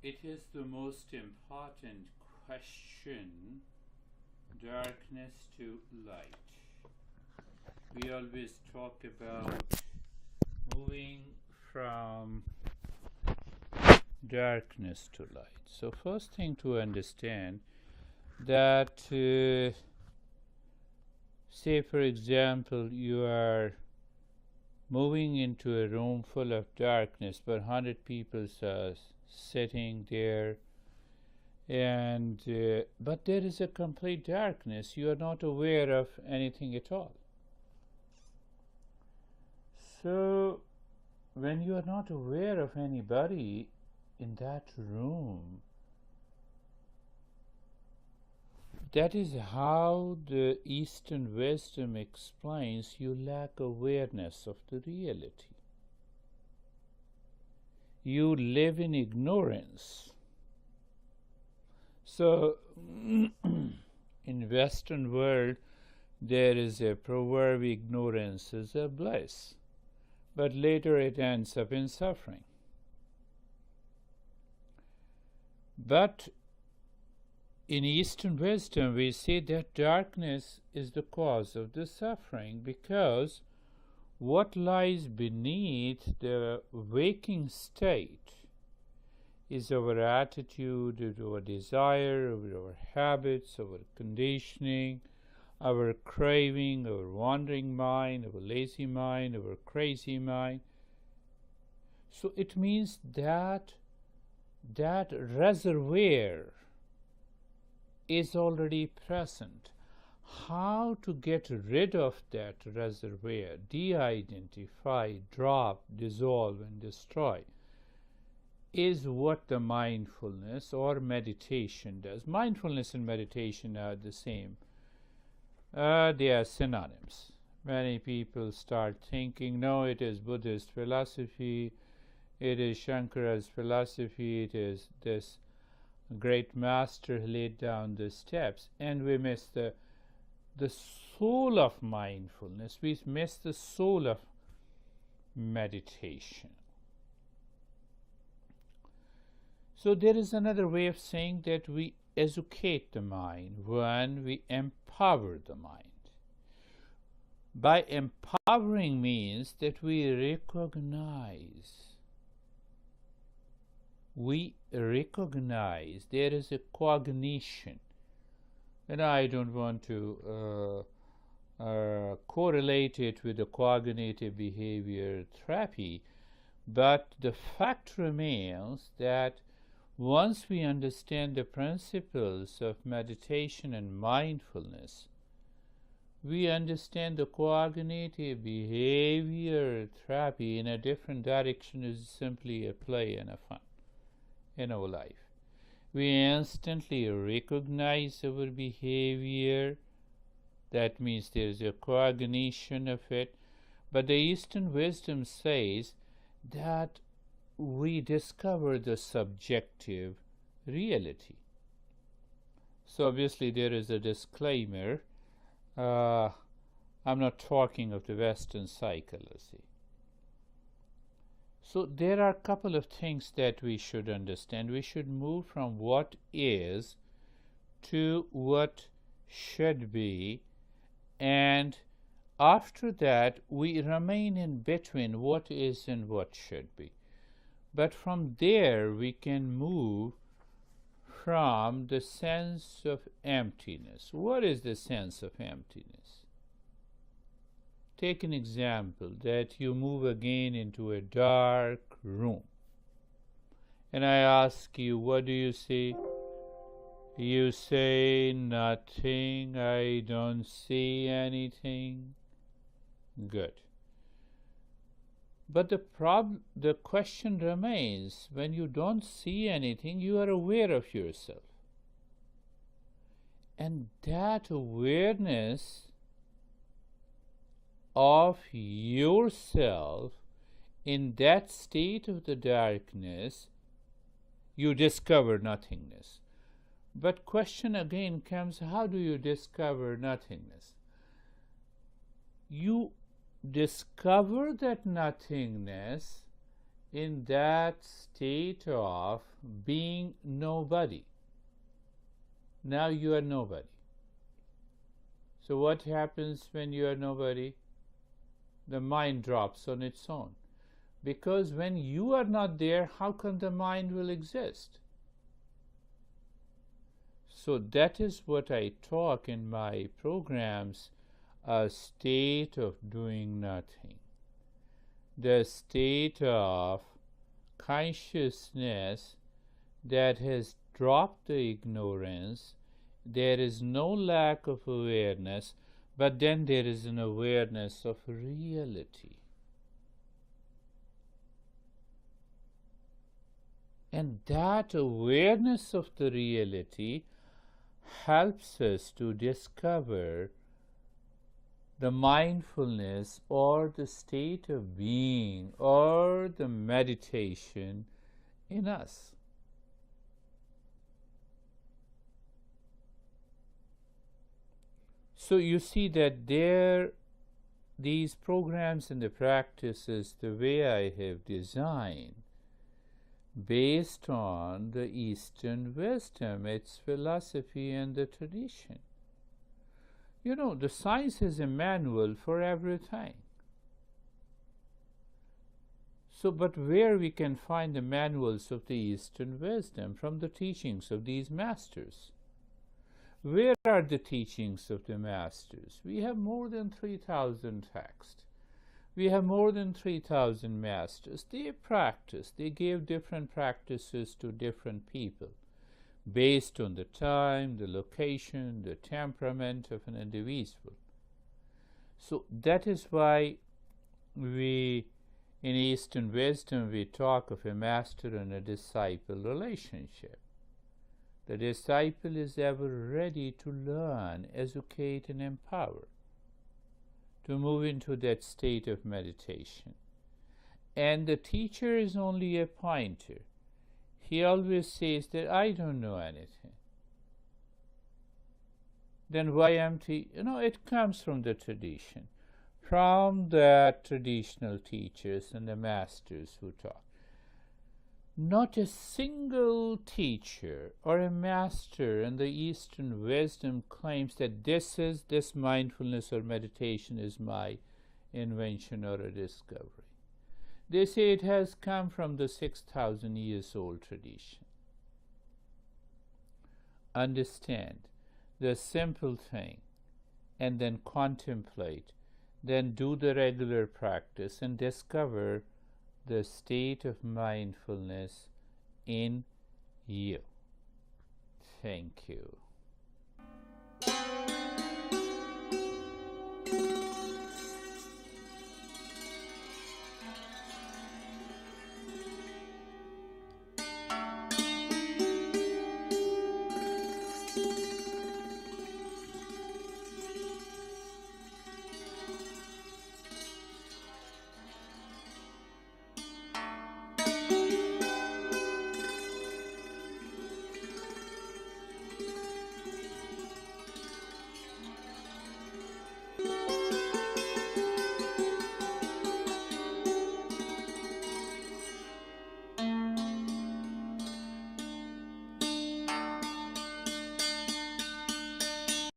It is the most important question, darkness to light. We always talk about moving from darkness to light. So first thing to understand that, say for example, you are moving into a room full of darkness, but 100 people are sitting there, and but there is a complete darkness. You are not aware of anything at all. So when you are not aware of anybody in that room, that is how the Eastern wisdom explains you lack awareness of the reality. You live in ignorance. So in Western world, there is a proverb, ignorance is a bliss, but later it ends up in suffering. But in Eastern wisdom, we say that darkness is the cause of the suffering, because what lies beneath the waking state is our attitude, our desire, our habits, our conditioning, our craving, our wandering mind, our lazy mind, our crazy mind. So it means that that reservoir is already present. How to get rid of that reservoir, de-identify, drop, dissolve, and destroy, is what the mindfulness or meditation does. Mindfulness and meditation are the same. They are synonyms. Many people start thinking, no, it is Buddhist philosophy, it is Shankara's philosophy, it is this great master who laid down the steps, and we miss the soul of mindfulness. We miss the soul of meditation. So there is another way of saying that we educate the mind when we empower the mind. By empowering means that we recognize there is a cognition. And I don't want to correlate it with the cognitive behavior therapy, but the fact remains that once we understand the principles of meditation and mindfulness, we understand the cognitive behavior therapy in a different direction is simply a play and a fun in our life. We instantly recognize our behavior. That means there is a cognition of it. But the Eastern wisdom says that we discover the subjective reality. So obviously there is a disclaimer. I'm not talking of the Western psychology. So there are a couple of things that we should understand. We should move from what is to what should be, and after that we remain in between what is and what should be. But from there we can move from the sense of emptiness. What is the sense of emptiness? Take an example that you move again into a dark room, and I ask you, what do you say? You say, nothing, I don't see anything. Good. But the question remains, when you don't see anything, you are aware of yourself. And that awareness of yourself in that state of the darkness, you discover nothingness. But question again comes, how do you discover nothingness? You discover that nothingness in that state of being nobody. Now you are nobody. So what happens when you are nobody? The mind drops on its own. Because when you are not there, how come the mind will exist? So that is what I talk in my programs, a state of doing nothing. The state of consciousness that has dropped the ignorance. There is no lack of awareness, but then there is an awareness of reality. And that awareness of the reality helps us to discover the mindfulness or the state of being or the meditation in us. So you see that these programs and the practices, the way I have designed, based on the Eastern wisdom, its philosophy and the tradition. You know, the science is a manual for everything. So, but where we can find the manuals of the Eastern wisdom from the teachings of these masters? Where are the teachings of the masters? We have more than 3,000 texts. We have more than 3,000 masters. They practiced. They gave different practices to different people based on the time, the location, the temperament of an individual. So that is why in Eastern wisdom, we talk of a master and a disciple relationship. The disciple is ever ready to learn, educate, and empower, to move into that state of meditation. And the teacher is only a pointer. He always says that I don't know anything. Then why am I? It comes from the tradition, from the traditional teachers and the masters who taught. Not a single teacher or a master in the Eastern wisdom claims that this mindfulness or meditation is my invention or a discovery. They say it has come from the 6,000 years old tradition. Understand the simple thing and then contemplate, then do the regular practice and discover the state of mindfulness in you. Thank you.